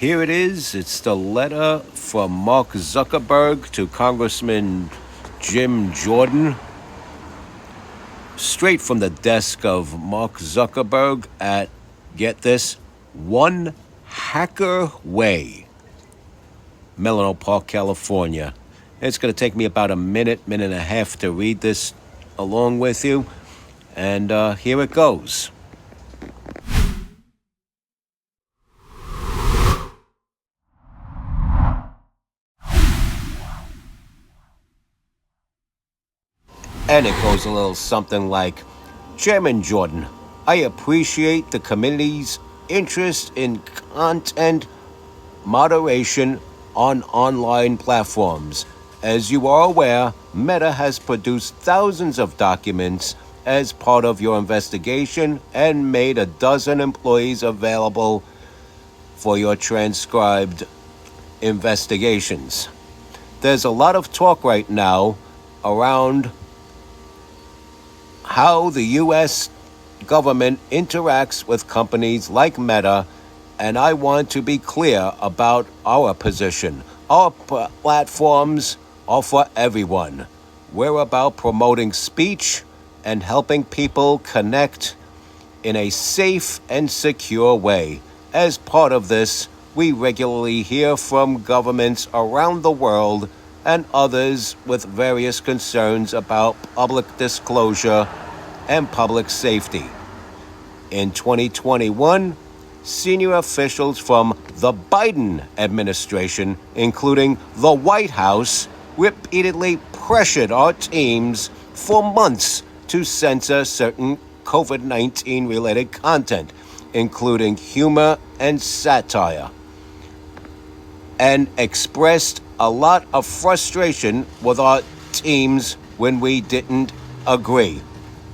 Here it is. It's the letter from Mark Zuckerberg to Congressman Jim Jordan. Straight from the desk of Mark Zuckerberg at, get this, One Hacker Way, Menlo Park, California. It's going to take me about a minute and a half to read this along with you. And here it goes. And it goes a little something like, Chairman Jordan, I appreciate the committee's interest in content moderation on online platforms. As you are aware, Meta has produced thousands of documents as part of your investigation and made a dozen employees available for your transcribed investigations. There's a lot of talk right now around how the U.S. government interacts with companies like Meta, and I want to be clear about our position. Our platforms are for everyone. We're about promoting speech and helping people connect in a safe and secure way. As part of this, we regularly hear from governments around the world and others with various concerns about public disclosure and public safety. In 2021, senior officials from the Biden administration, including the White House, repeatedly pressured our teams for months to censor certain COVID-19 related content, including humor and satire, and expressed a lot of frustration with our teams when we didn't agree.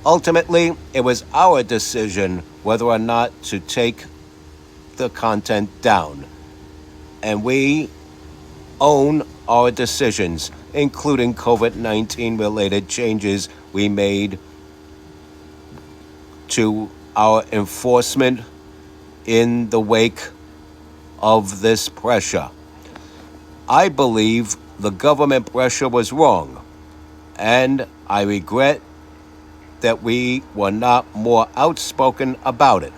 Ultimately, it was our decision whether or not to take the content down. And we own our decisions, including COVID-19 related changes we made to our enforcement in the wake of this pressure. I believe the government pressure was wrong, and I regret that we were not more outspoken about it.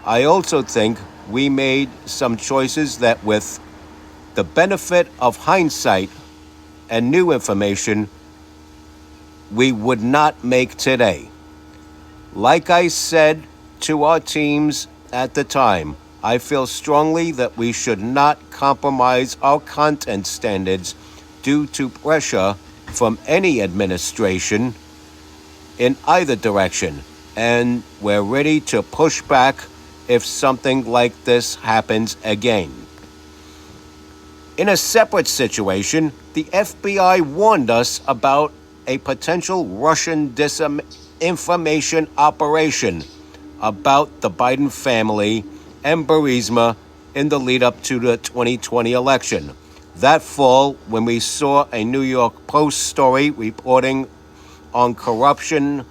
I also think we made some choices that, with the benefit of hindsight and new information, we would not make today. Like I said to our teams at the time, I feel strongly that we should not compromise our content standards due to pressure from any administration in either direction, and we're ready to push back if something like this happens again. In a separate situation, the FBI warned us about a potential Russian disinformation operation about the Biden family and Burisma in the lead up to the 2020 election. That fall, when we saw a New York Post story reporting on corruption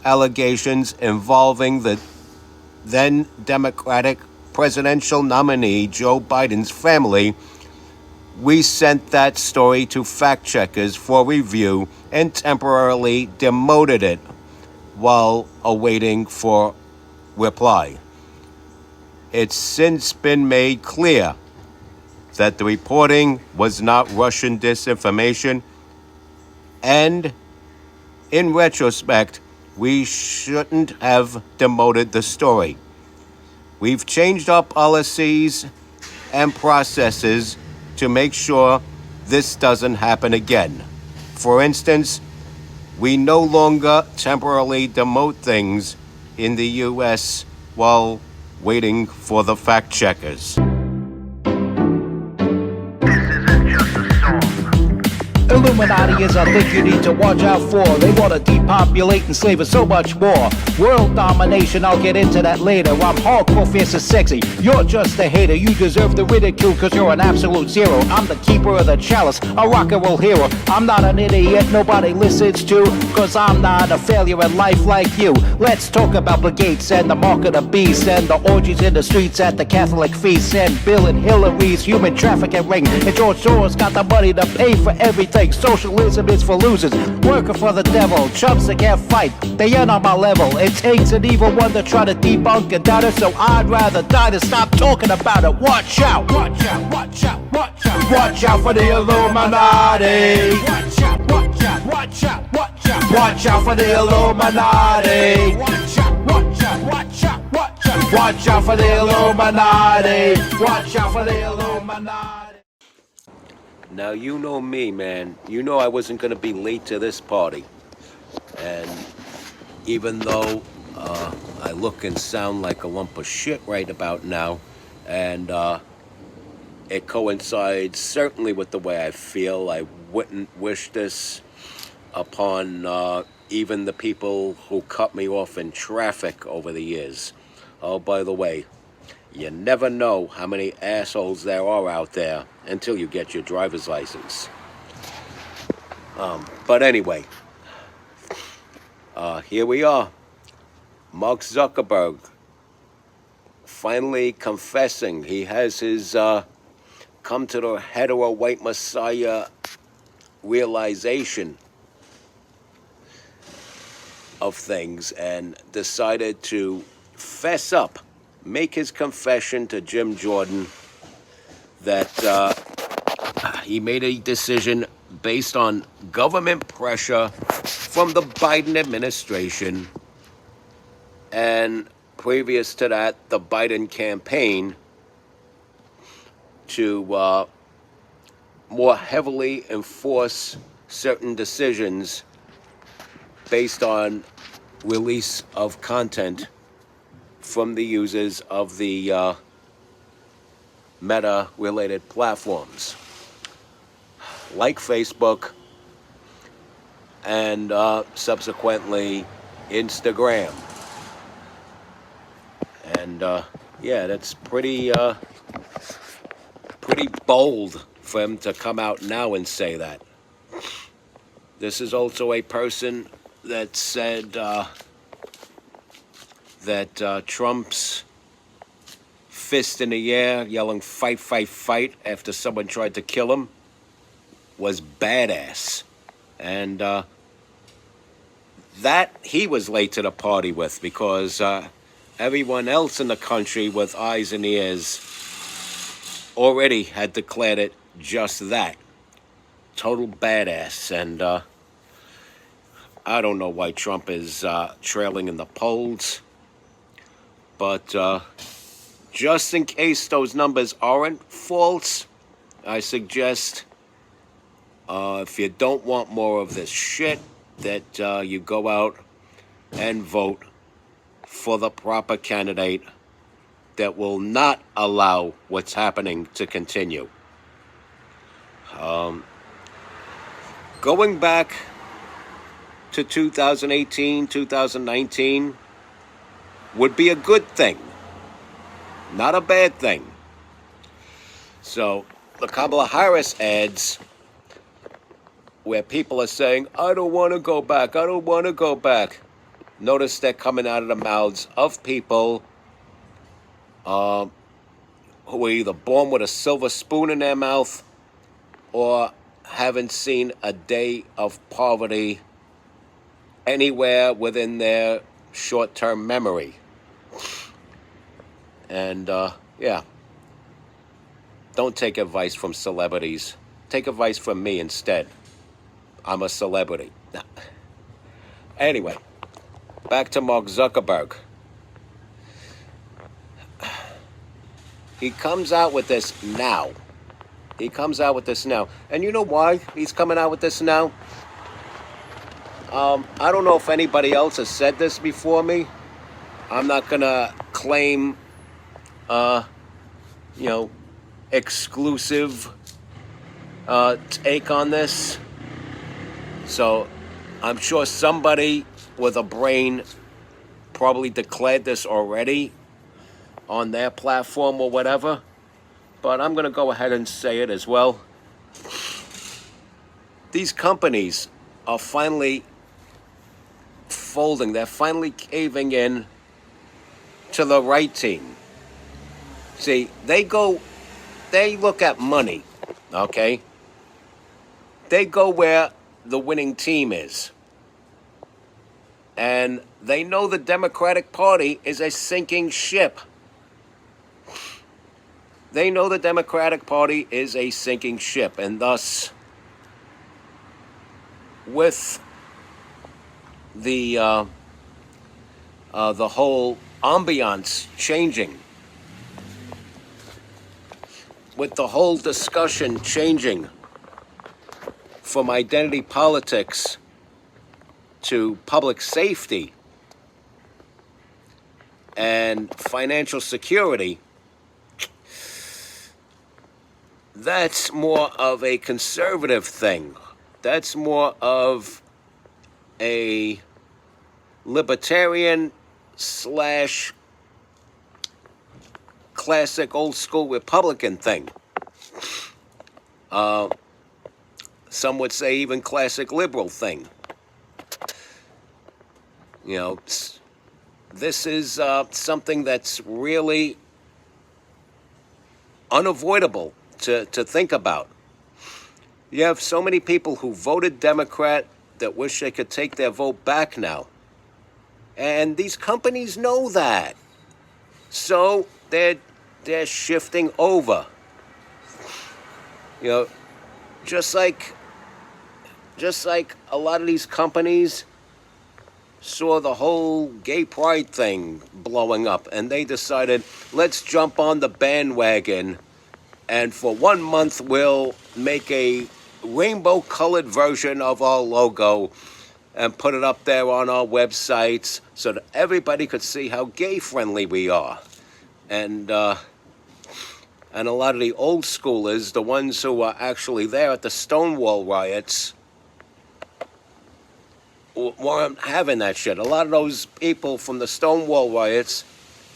allegations involving the then Democratic presidential nominee Joe Biden's family, we sent that story to fact-checkers for review and temporarily demoted it while awaiting for reply. It's since been made clear that the reporting was not Russian disinformation, and in retrospect, we shouldn't have demoted the story. We've changed our policies and processes to make sure this doesn't happen again. For instance, we no longer temporarily demote things in the U.S. while waiting for the fact-checkers. This isn't just a song. Illuminati is a thing you need to watch out for. They want to depopulate, enslave us so much more. World domination, I'll get into that later. I'm hardcore, fierce and sexy. You're just a hater. You deserve the ridicule because you're an absolute zero. I'm the keeper of the chalice, a rock and roll hero. I'm not an idiot nobody listens to, because I'm not a failure in life like you. Let's talk about Bill Gates and the mark of the beast, and the orgies in the streets at the Catholic feasts, and Bill and Hillary's human trafficking ring, and George Soros got the money to pay for everything. Socialism is for losers, working for the devil. Chumps that can't fight, they ain't on my level. It takes an evil one to try to debunk and doubt it, so I'd rather die than stop talking about it. Watch out, watch out, watch out, watch out. Watch out for the Illuminati. Watch out, watch out, watch out, watch out. Watch out for the Illuminati. Watch out, watch out, watch out, watch out. Watch out for the Illuminati. Watch out for the Illuminati. Now, you know me, man. You know I wasn't going to be late to this party. And even though I look and sound like a lump of shit right about now, and it coincides certainly with the way I feel, I wouldn't wish this upon even the people who cut me off in traffic over the years. Oh, by the way, you never know how many assholes there are out there until you get your driver's license. But anyway, here we are. Mark Zuckerberg finally confessing. He has his come to the hetero white messiah realization of things and decided to fess up, make his confession to Jim Jordan that he made a decision based on government pressure from the Biden administration, and previous to that, the Biden campaign, to more heavily enforce certain decisions based on release of content from the users of the Meta-related platforms, like Facebook and subsequently Instagram. And yeah, that's pretty bold for him to come out now and say that. This is also a person that said that Trump's fist in the air, yelling "fight, fight, fight" after someone tried to kill him, was badass. And that he was late to the party with, because everyone else in the country with eyes and ears already had declared it just that. Total badass. And I don't know why Trump is trailing in the polls. But just in case those numbers aren't false, I suggest if you don't want more of this shit, that you go out and vote for the proper candidate that will not allow what's happening to continue. Going back to 2018, 2019 would be a good thing, not a bad thing. So the Kamala Harris ads, where people are saying, "I don't want to go back, I don't want to go back." Notice they're coming out of the mouths of people who are either born with a silver spoon in their mouth or haven't seen a day of poverty anywhere within their short-term memory. And yeah, don't take advice from celebrities. Take advice from me instead. I'm a celebrity. Anyway, back to Mark Zuckerberg. He comes out with this now. He comes out with this now. And you know why he's coming out with this now? I don't know if anybody else has said this before me. I'm not going to claim, exclusive take on this. So I'm sure somebody with a brain probably declared this already on their platform or whatever, but I'm going to go ahead and say it as well. These companies are finally folding. They're finally caving in to the right team. See, they look at money, okay? They go where the winning team is. And they know the Democratic Party is a sinking ship. They know the Democratic Party is a sinking ship, and thus, with the whole ambiance changing, with the whole discussion changing from identity politics to public safety and financial security, that's more of a conservative thing. That's more of a libertarian slash classic old school Republican thing. Some would say even classic liberal thing. You know, this is something that's really unavoidable to think about. You have so many people who voted Democrat that wish they could take their vote back now. And these companies know that. So they're shifting over. You know, just like a lot of these companies saw the whole gay pride thing blowing up, and they decided, let's jump on the bandwagon, and for 1 month we'll make a rainbow-colored version of our logo and put it up there on our websites so that everybody could see how gay-friendly we are. And a lot of the old schoolers, the ones who were actually there at the Stonewall riots, weren't having that shit. A lot of those people from the Stonewall riots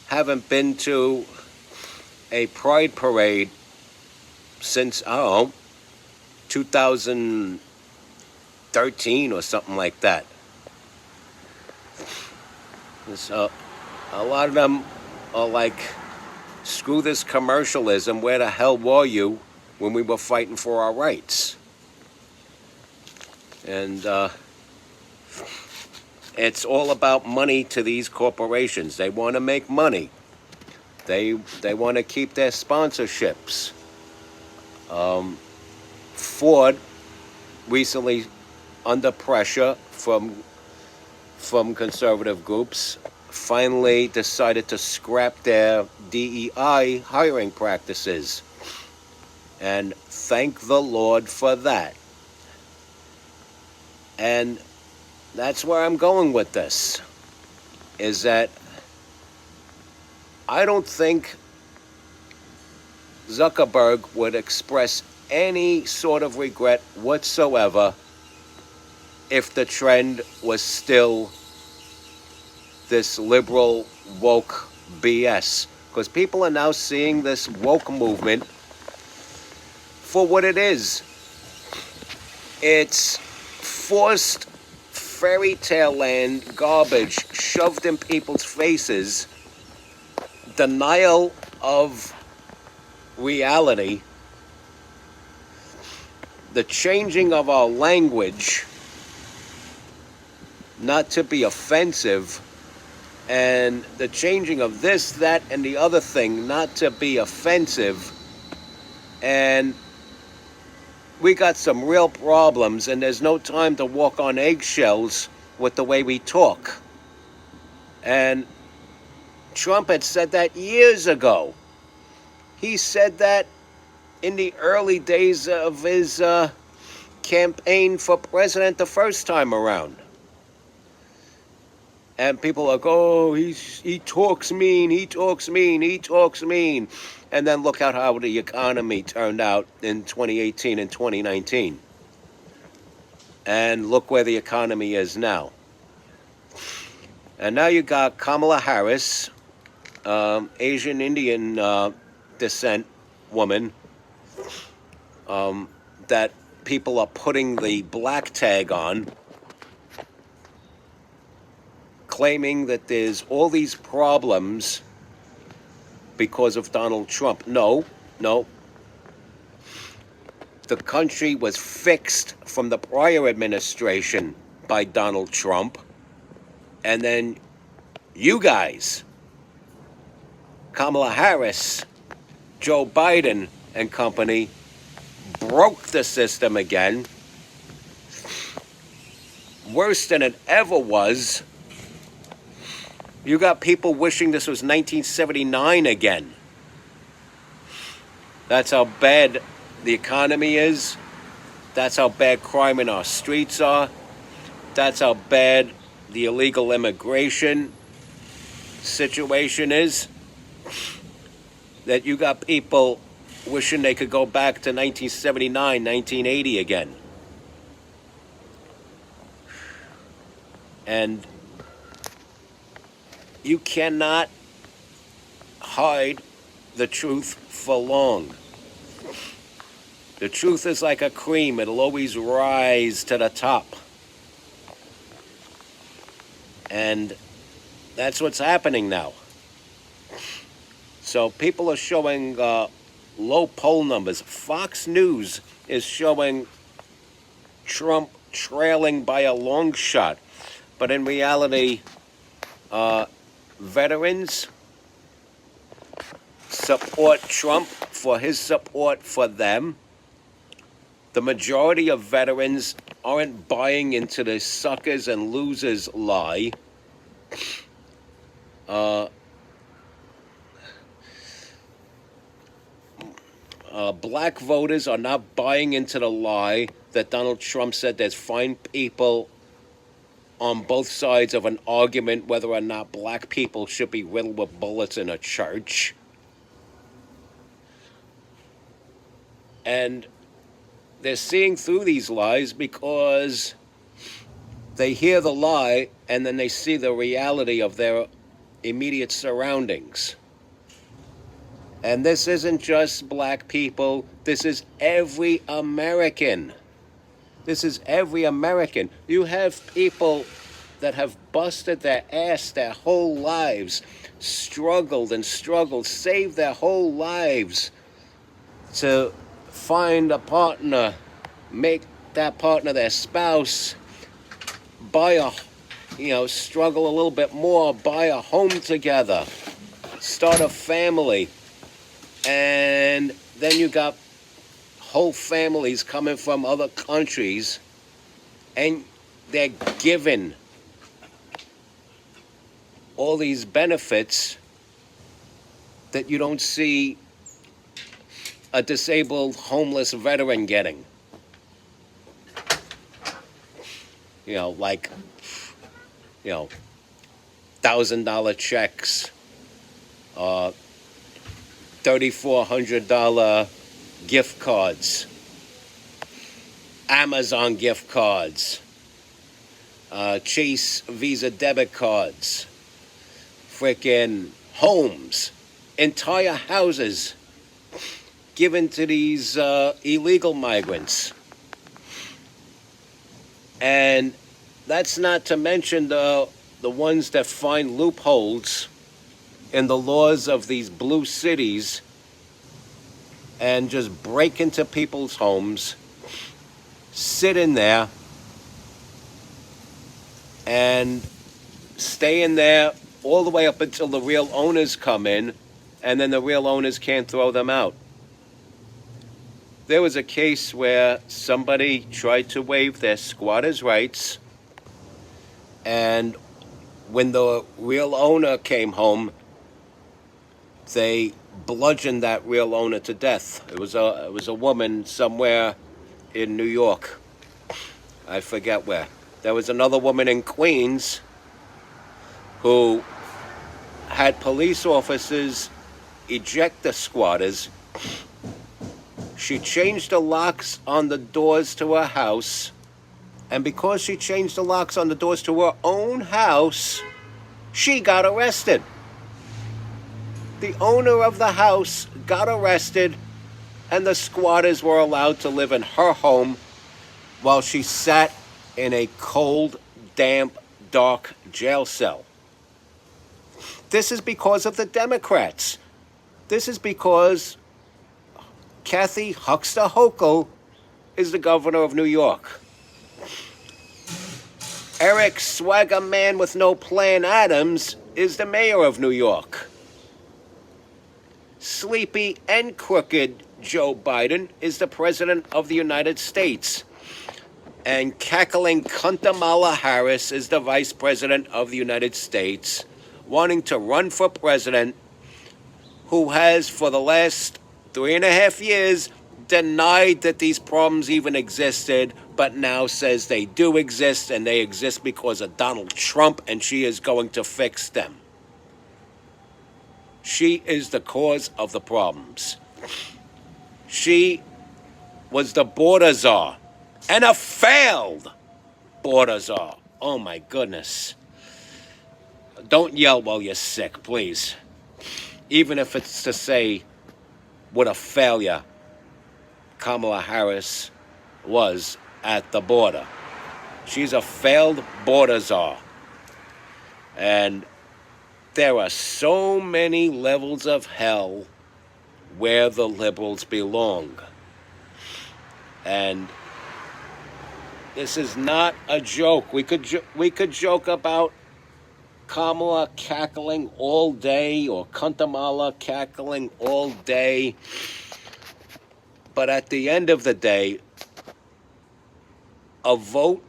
haven't been to a pride parade since, I don't know, 2013 or something like that. So a lot of them are like, screw this commercialism. Where the hell were you when we were fighting for our rights? And it's all about money to these corporations. They want to make money. They want to keep their sponsorships. Ford, recently under pressure from conservative groups, finally decided to scrap their DEI hiring practices. And thank the Lord for that. And that's where I'm going with this, is that I don't think Zuckerberg would express any sort of regret whatsoever if the trend was still this liberal woke BS. Because people are now seeing this woke movement for what it is. It's forced fairy tale land garbage shoved in people's faces, denial of reality, the changing of our language not to be offensive, and the changing of this, that, and the other thing not to be offensive. And we got some real problems, and there's no time to walk on eggshells with the way we talk. And Trump had said that years ago. He said that in the early days of his campaign for president the first time around. And people are like, oh, he talks mean, he talks mean, he talks mean. And then look at how the economy turned out in 2018 and 2019. And look where the economy is now. And now you got Kamala Harris, Asian Indian descent woman, that people are putting the black tag on, claiming that there's all these problems because of Donald Trump. No. The country was fixed from the prior administration by Donald Trump. And then you guys, Kamala Harris, Joe Biden and company, broke the system again. Worse than it ever was. You got people wishing this was 1979 again. That's how bad the economy is. That's how bad crime in our streets are. That's how bad the illegal immigration situation is. That you got people wishing they could go back to 1979, 1980 again. And you cannot hide the truth for long. The truth is like a cream. It'll always rise to the top. And that's what's happening now. So people are showing low poll numbers. Fox News is showing Trump trailing by a long shot. But in reality, veterans support Trump for his support for them. The majority of veterans aren't buying into the suckers and losers lie. Black voters are not buying into the lie that Donald Trump said there's fine people on both sides of an argument whether or not black people should be riddled with bullets in a church. And they're seeing through these lies because they hear the lie and then they see the reality of their immediate surroundings. And this isn't just black people. This is every American. This is every American. You have people that have busted their ass their whole lives, struggled, saved their whole lives to find a partner, make that partner their spouse, struggle a little bit more, buy a home together, start a family. And then you got whole families coming from other countries, and they're given all these benefits that you don't see a disabled homeless veteran getting. $1,000 checks, $3,400 gift cards, Amazon gift cards, Chase Visa debit cards, freaking homes, entire houses given to these illegal migrants. And that's not to mention the ones that find loopholes in the laws of these blue cities and just break into people's homes, sit in there, and stay in there all the way up until the real owners come in, and then the real owners can't throw them out. There was a case where somebody tried to waive their squatters' rights, and when the real owner came home, they bludgeoned that real owner to death. It was a woman somewhere in New York. I forget where. There was another woman in Queens who had police officers eject the squatters. She changed the locks on the doors to her house, And because she changed the locks on the doors to her own house, she got arrested. The owner of the house got arrested, and the squatters were allowed to live in her home while she sat in a cold, damp, dark jail cell. This is because of the Democrats. This is because Kathy Huckster Hochul is the governor of New York. Eric Swagger Man with no plan Adams is the mayor of New York. Sleepy and crooked Joe Biden is the president of the United States. And cackling Kamala Harris is the vice president of the United States, wanting to run for president, who has for the last 3.5 years denied that these problems even existed, but now says they do exist, and they exist because of Donald Trump, and she is going to fix them. She is the cause of the problems. She was the border czar, and a failed border czar. Oh my goodness. Don't yell while you're sick, please. Even if it's to say what a failure Kamala Harris was at the border. She's a failed border czar. And there are so many levels of hell where the liberals belong. And this is not a joke. We could joke about Kamala cackling all day or Kamala cackling all day. But at the end of the day, a vote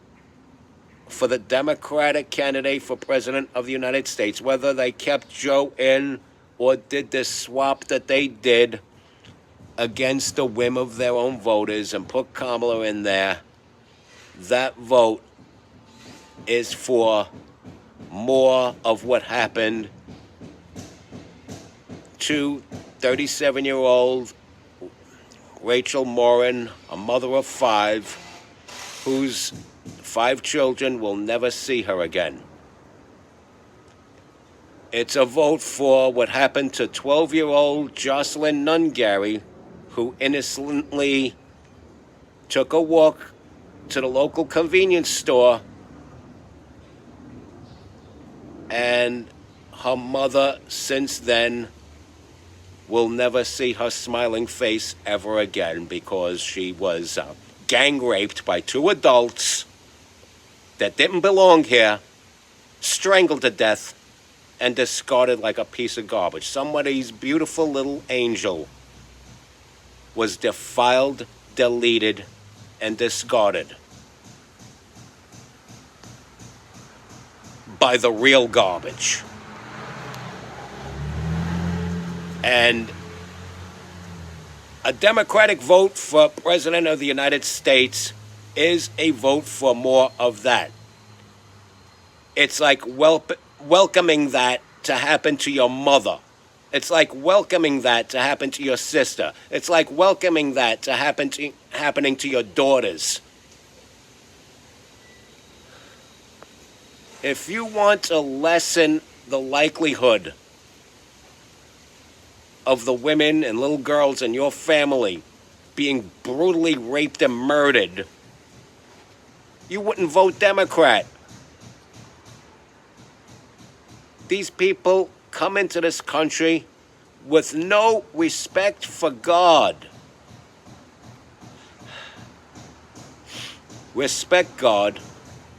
for the Democratic candidate for president of the United States, whether they kept Joe in or did this swap that they did against the whim of their own voters and put Kamala in there, that vote is for more of what happened to 37-year-old Rachel Morin, a mother of 5, whose 5 children will never see her again. It's a vote for what happened to 12-year-old Jocelyn Nungary, who innocently took a walk to the local convenience store, and her mother since then will never see her smiling face ever again because she was gang raped by 2 adults that didn't belong here, strangled to death, and discarded like a piece of garbage. Somebody's beautiful little angel was defiled, deleted, and discarded by the real garbage. And a Democratic vote for President of the United States is a vote for more of that. It's like welcoming that to happen to your mother. It's like welcoming that to happen to your sister. It's like welcoming that to happening to your daughters. If you want to lessen the likelihood of the women and little girls in your family being brutally raped and murdered, you wouldn't vote Democrat. These people come into this country with no respect for God. Respect God.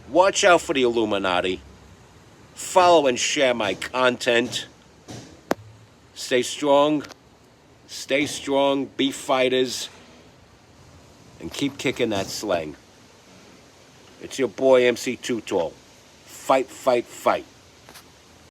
Watch out for the Illuminati. Follow and share my content. Stay strong, be fighters, and keep kicking that slang. It's your boy MC Too Tall. Fight, fight, fight.